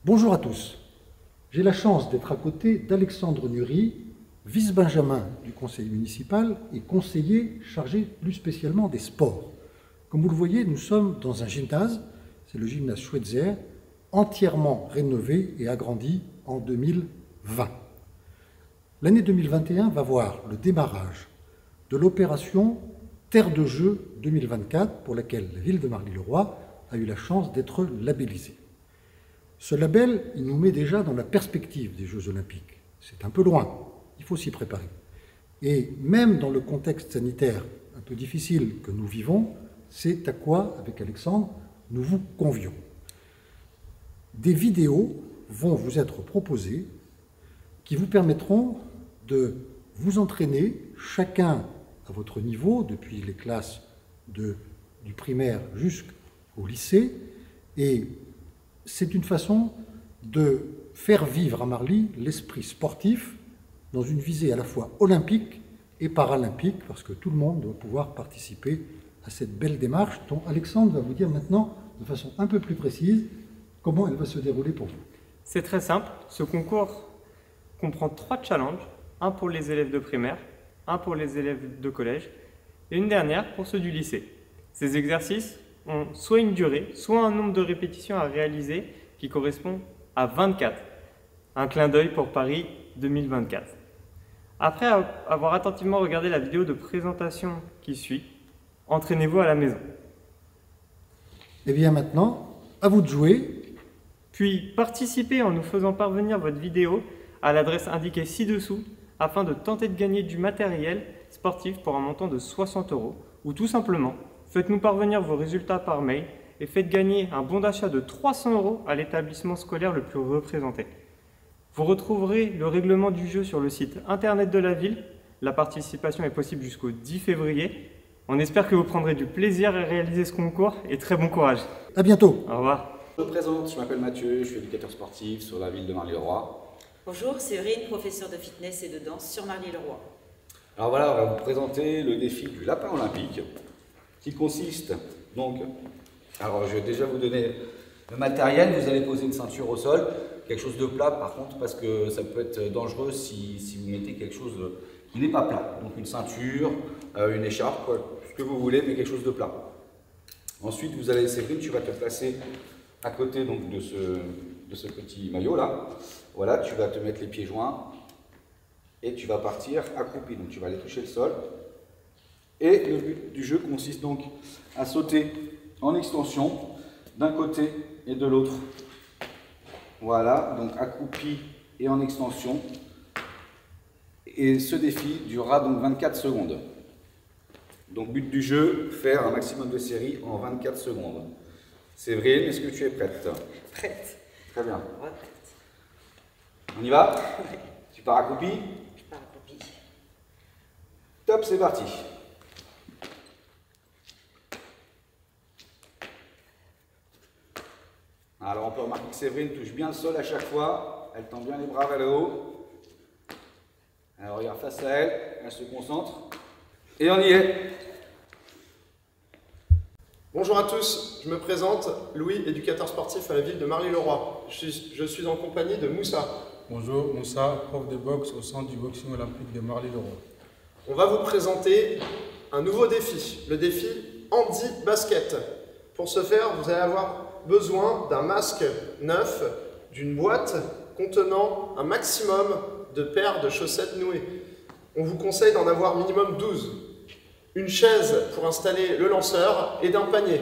Bonjour à tous. J'ai la chance d'être à côté d'Alexandre Nury, vice-benjamin du conseil municipal et conseiller chargé plus spécialement des sports. Comme vous le voyez, nous sommes dans un gymnase, c'est le gymnase Schweitzer, entièrement rénové et agrandi en 2020. L'année 2021 va voir le démarrage de l'opération Terre de Jeux 2024 pour laquelle la ville de Marly-le-Roi a eu la chance d'être labellisée. Ce label, il nous met déjà dans la perspective des Jeux Olympiques. C'est un peu loin, il faut s'y préparer. Et même dans le contexte sanitaire un peu difficile que nous vivons, c'est à quoi, avec Alexandre, nous vous convions. Des vidéos vont vous être proposées qui vous permettront de vous entraîner, chacun à votre niveau, depuis les classes du primaire jusqu'au lycée, et c'est une façon de faire vivre à Marly l'esprit sportif dans une visée à la fois olympique et paralympique, parce que tout le monde doit pouvoir participer à cette belle démarche dont Alexandre va vous dire maintenant, de façon un peu plus précise, comment elle va se dérouler pour vous. C'est très simple, ce concours comprend 3 challenges, un pour les élèves de primaire, un pour les élèves de collège et une dernière pour ceux du lycée. Ces exercices ont soit une durée, soit un nombre de répétitions à réaliser qui correspond à 24. Un clin d'œil pour Paris 2024. Après avoir attentivement regardé la vidéo de présentation qui suit, entraînez-vous à la maison. Et bien maintenant, à vous de jouer. Puis participez en nous faisant parvenir votre vidéo à l'adresse indiquée ci-dessous afin de tenter de gagner du matériel sportif pour un montant de 60 € ou tout simplement, faites-nous parvenir vos résultats par mail et faites gagner un bon d'achat de 300 € à l'établissement scolaire le plus représenté. Vous retrouverez le règlement du jeu sur le site internet de la ville. La participation est possible jusqu'au 10 février. On espère que vous prendrez du plaisir à réaliser ce concours et très bon courage. À bientôt. Au revoir. Je me présente, je m'appelle Mathieu, je suis éducateur sportif sur la ville de Marly-le-Roi. Bonjour, c'est Aurine, professeure de fitness et de danse sur Marly-le-Roi. Alors voilà, on va vous présenter le défi du lapin olympique qui consiste donc, alors je vais déjà vous donner le matériel, vous allez poser une ceinture au sol, quelque chose de plat par contre parce que ça peut être dangereux si vous mettez quelque chose qui n'est pas plat. Donc une ceinture, une écharpe, ce que vous voulez, mais quelque chose de plat. Ensuite, vous allez, Séverine, tu vas te placer à côté donc, de ce petit maillot là. Voilà, tu vas te mettre les pieds joints et tu vas partir accroupi. Donc tu vas aller toucher le sol. Et le but du jeu consiste donc à sauter en extension d'un côté et de l'autre. Voilà, donc accroupi et en extension. Et ce défi durera donc 24 secondes. Donc but du jeu, faire un maximum de séries en 24 secondes. Séverine, est-ce que tu es prête? Prête. Très bien. Ouais, prête. On y va? Ouais. Tu pars accroupi? Je pars accroupi. Top, c'est parti. Alors on peut remarquer que Séverine touche bien le sol à chaque fois. Elle tend bien les bras vers le haut. Alors regarde face à elle, elle se concentre. Et on y est. Bonjour à tous, je me présente, Louis, éducateur sportif à la ville de Marly-le-Roi. Je suis en compagnie de Moussa. Bonjour, Moussa, prof de boxe au centre du boxing olympique de Marly-le-Roi. On va vous présenter un nouveau défi, le défi Handi Basket. Pour ce faire, vous allez avoir besoin d'un masque neuf, d'une boîte contenant un maximum de paires de chaussettes nouées. On vous conseille d'en avoir minimum 12. Une chaise pour installer le lanceur et d'un panier.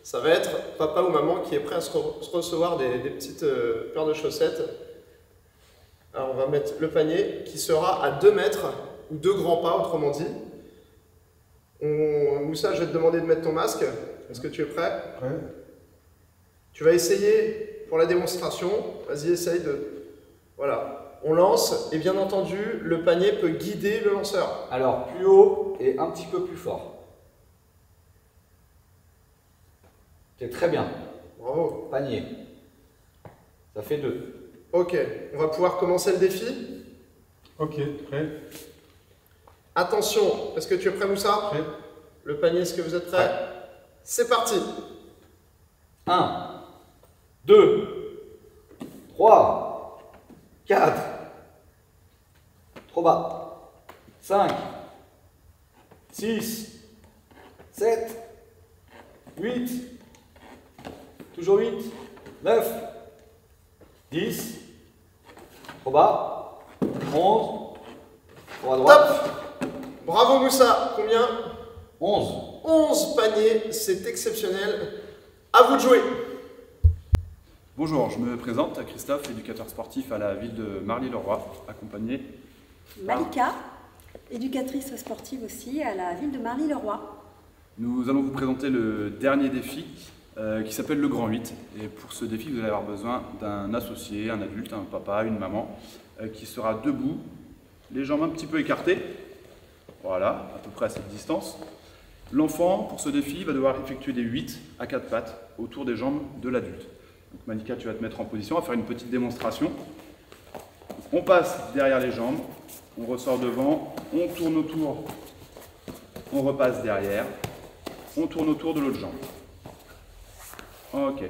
Ça va être papa ou maman qui est prêt à se recevoir des petites paires de chaussettes. Alors on va mettre le panier qui sera à 2 mètres ou 2 grands pas, autrement dit. Moussa, je vais te demander de mettre ton masque. Est-ce que tu es prêt? Prêt? Tu vas essayer pour la démonstration. Vas-y, essaye de... Voilà. On lance et bien entendu, le panier peut guider le lanceur. Alors plus haut et un petit peu plus fort. C'est très bien. Bravo. Panier. Ça fait 2. Ok, on va pouvoir commencer le défi. Ok, prêt? Attention, est-ce que tu es prêt Moussa? Prêt? Le panier, est-ce que vous êtes prêts? Prêt. C'est parti. 1, 2, 3, 4, trop bas, 5, 6, 7, 8, toujours 8, 9, 10, trop bas, 11, trop à droite. Top! Bravo Moussa, combien? 11. 11 paniers, c'est exceptionnel. À vous de jouer. Bonjour, je me présente, Christophe, éducateur sportif à la ville de Marly-le-Roi, accompagné Malika, éducatrice sportive aussi à la ville de Marly-le-Roi. Nous allons vous présenter le dernier défi qui s'appelle le Grand 8. Et pour ce défi, vous allez avoir besoin d'un associé, un adulte, un papa, une maman, qui sera debout, les jambes un petit peu écartées, voilà, à peu près à cette distance. L'enfant, pour ce défi, va devoir effectuer des 8 à 4 pattes autour des jambes de l'adulte. Donc Malika, tu vas te mettre en position, on va faire une petite démonstration. On passe derrière les jambes, on ressort devant, on tourne autour, on repasse derrière, on tourne autour de l'autre jambe. Ok.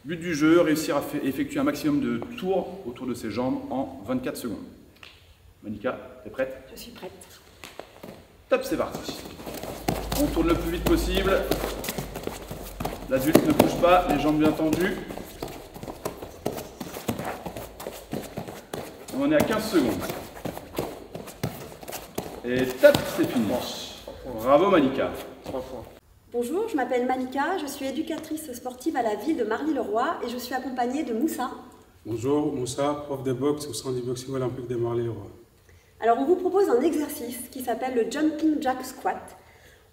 But du jeu, réussir à effectuer un maximum de tours autour de ses jambes en 24 secondes. Malika, t'es prête? Je suis prête. Top, c'est parti. On tourne le plus vite possible. L'adulte ne bouge pas, les jambes bien tendues. On est à 15 secondes. Et top, c'est fini. Bravo Malika. 3 points. Bonjour, je m'appelle Malika, je suis éducatrice sportive à la ville de Marly-le-Roi et je suis accompagnée de Moussa. Bonjour, Moussa, prof de boxe au centre du boxing olympique de Marly-le-Roi. Alors on vous propose un exercice qui s'appelle le Jumping Jack Squat.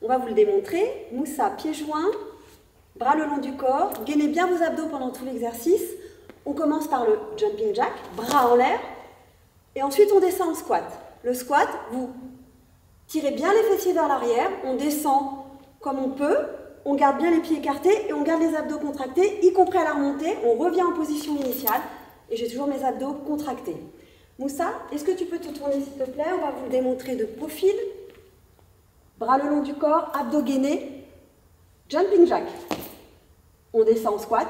On va vous le démontrer. Moussa, pieds joints, bras le long du corps, gainez bien vos abdos pendant tout l'exercice. On commence par le Jumping Jack, bras en l'air, et ensuite on descend en squat. Le squat, vous tirez bien les fessiers vers l'arrière, on descend comme on peut, on garde bien les pieds écartés et on garde les abdos contractés, y compris à la remontée, on revient en position initiale et j'ai toujours mes abdos contractés. Moussa, est-ce que tu peux te tourner s'il te plaît? On va vous le démontrer de profil. Bras le long du corps, abdos gainés, jumping jack. On descend en squat,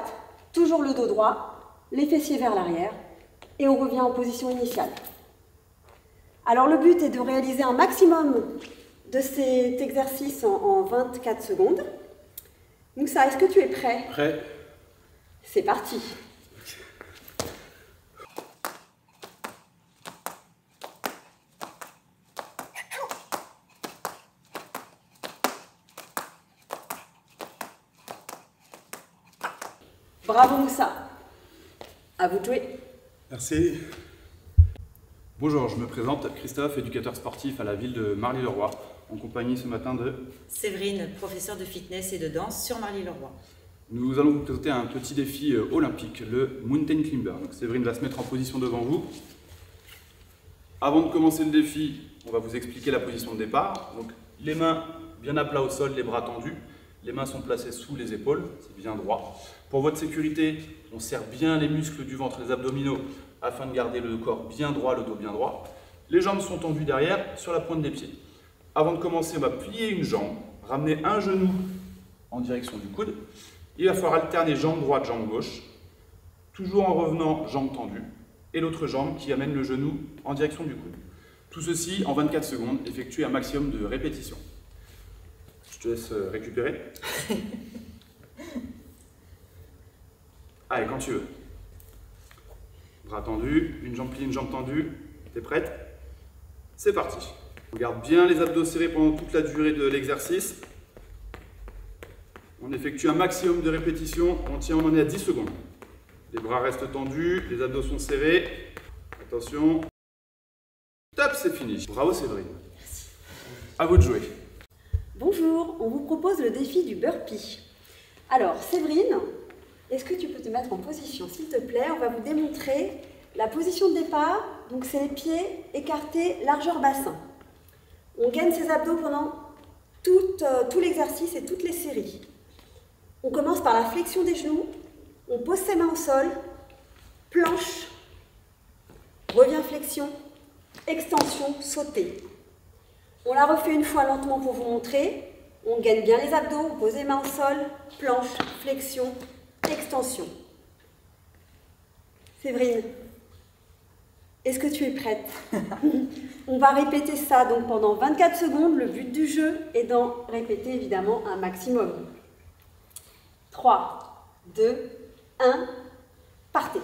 toujours le dos droit, les fessiers vers l'arrière et on revient en position initiale. Alors le but est de réaliser un maximum de cet exercice en 24 secondes. Moussa, est-ce que tu es prêt? Prêt? C'est parti. Bravo Moussa. À vous de jouer. Merci. Bonjour, je me présente, Christophe, éducateur sportif à la ville de Marly-le-Roi, en compagnie ce matin de... Séverine, professeure de fitness et de danse sur Marly-le-Roi. Nous allons vous présenter un petit défi olympique, le Mountain Climber. Donc Séverine va se mettre en position devant vous. Avant de commencer le défi, on va vous expliquer la position de départ. Donc les mains bien à plat au sol, les bras tendus. Les mains sont placées sous les épaules, c'est bien droit. Pour votre sécurité, on serre bien les muscles du ventre, les abdominaux, afin de garder le corps bien droit, le dos bien droit. Les jambes sont tendues derrière, sur la pointe des pieds. Avant de commencer, on va plier une jambe, ramener un genou en direction du coude. Il va falloir alterner jambe droite, jambe gauche, toujours en revenant jambe tendue, et l'autre jambe qui amène le genou en direction du coude. Tout ceci en 24 secondes, effectuez un maximum de répétitions. Je te laisse récupérer. Allez, quand tu veux. Bras tendus, une jambe pliée, une jambe tendue. T'es prête? C'est parti. On garde bien les abdos serrés pendant toute la durée de l'exercice. On effectue un maximum de répétitions. On en est à 10 secondes. Les bras restent tendus, les abdos sont serrés. Attention. Top, c'est fini. Bravo Séverine. Merci. À vous de jouer. Bonjour, on vous propose le défi du burpee. Alors, Séverine, est-ce que tu peux te mettre en position, s'il te plaît? On va vous démontrer la position de départ. Donc, c'est les pieds écartés, largeur bassin. On gagne ses abdos pendant tout l'exercice et toutes les séries. On commence par la flexion des genoux. On pose ses mains au sol. Planche. Revient flexion. Extension, sauter. On la refait une fois lentement pour vous montrer. On gagne bien les abdos, on pose les mains au sol, planche, flexion, extension. Séverine, est-ce que tu es prête? On va répéter ça donc pendant 24 secondes. Le but du jeu est d'en répéter évidemment un maximum. 3, 2, 1, partez.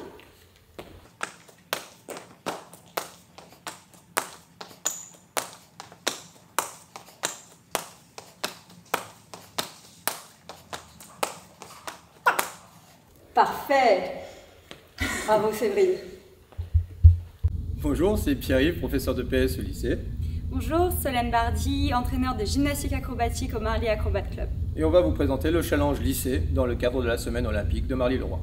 Parfait. Bravo Séverine. Bonjour, c'est Pierre-Yves, professeur de PS au lycée. Bonjour, Solène Bardy, entraîneur de gymnastique acrobatique au Marly Acrobat Club. Et on va vous présenter le challenge lycée dans le cadre de la semaine olympique de Marly-le-Roi.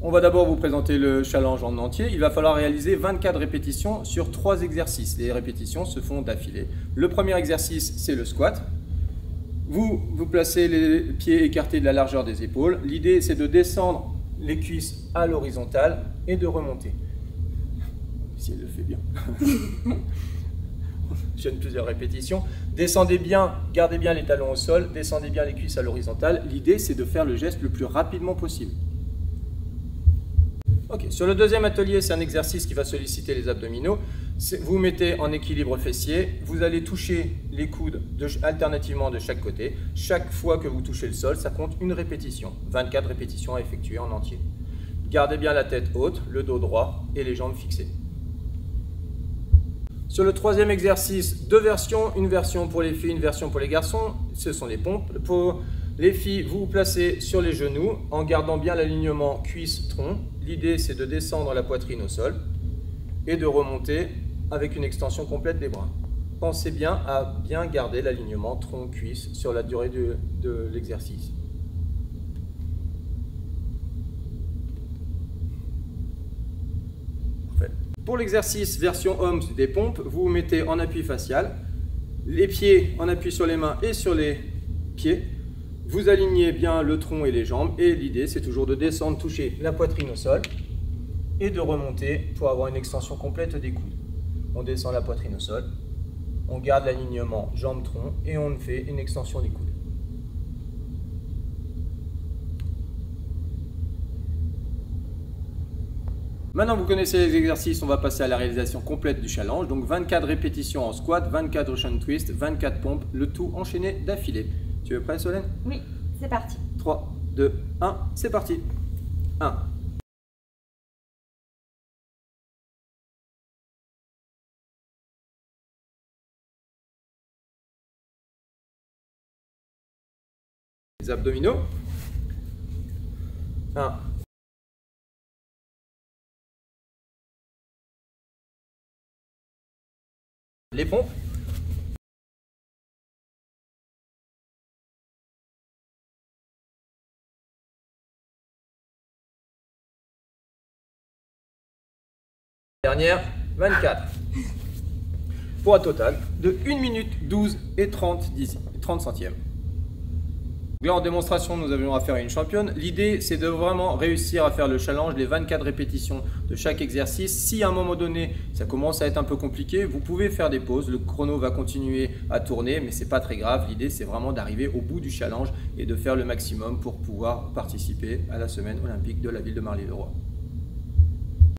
On va d'abord vous présenter le challenge en entier. Il va falloir réaliser 24 répétitions sur 3 exercices. Les répétitions se font d'affilée. Le premier exercice, c'est le squat. Vous placez les pieds écartés de la largeur des épaules. L'idée, c'est de descendre les cuisses à l'horizontale et de remonter. Si elle le fait bien. Je donne plusieurs répétitions. Descendez bien, gardez bien les talons au sol, descendez bien les cuisses à l'horizontale. L'idée, c'est de faire le geste le plus rapidement possible. Ok, sur le deuxième atelier, c'est un exercice qui va solliciter les abdominaux. Vous vous mettez en équilibre fessier, vous allez toucher les coudes alternativement de chaque côté. Chaque fois que vous touchez le sol, ça compte une répétition. 24 répétitions à effectuer en entier. Gardez bien la tête haute, le dos droit et les jambes fixées. Sur le troisième exercice, 2 versions, une version pour les filles, une version pour les garçons, ce sont les pompes. Pour les filles, vous vous placez sur les genoux en gardant bien l'alignement cuisse-tronc. L'idée, c'est de descendre la poitrine au sol et de remonter avec une extension complète des bras. Pensez bien à bien garder l'alignement tronc-cuisse sur la durée de l'exercice. Parfait. Pour l'exercice version homme des pompes, vous vous mettez en appui facial, les pieds en appui sur les mains et sur les pieds. Vous alignez bien le tronc et les jambes et l'idée c'est toujours de descendre, toucher la poitrine au sol et de remonter pour avoir une extension complète des coudes. On descend la poitrine au sol, on garde l'alignement jambes-tronc et on fait une extension des coudes. Maintenant vous connaissez les exercices, on va passer à la réalisation complète du challenge. Donc 24 répétitions en squat, 24 Russian twist, 24 pompes, le tout enchaîné d'affilée. Tu es prêt Solène? Oui, c'est parti. 3, 2, 1, c'est parti. 1. Les abdominaux. 1. Les pompes. Dernière, 24. Pour un total de 1 minute 12 et 30 centièmes. Là, en démonstration, nous avions affaire à une championne. L'idée, c'est de vraiment réussir à faire le challenge, les 24 répétitions de chaque exercice. Si à un moment donné, ça commence à être un peu compliqué, vous pouvez faire des pauses. Le chrono va continuer à tourner, mais ce n'est pas très grave. L'idée, c'est vraiment d'arriver au bout du challenge et de faire le maximum pour pouvoir participer à la semaine olympique de la ville de Marly-le-Roi.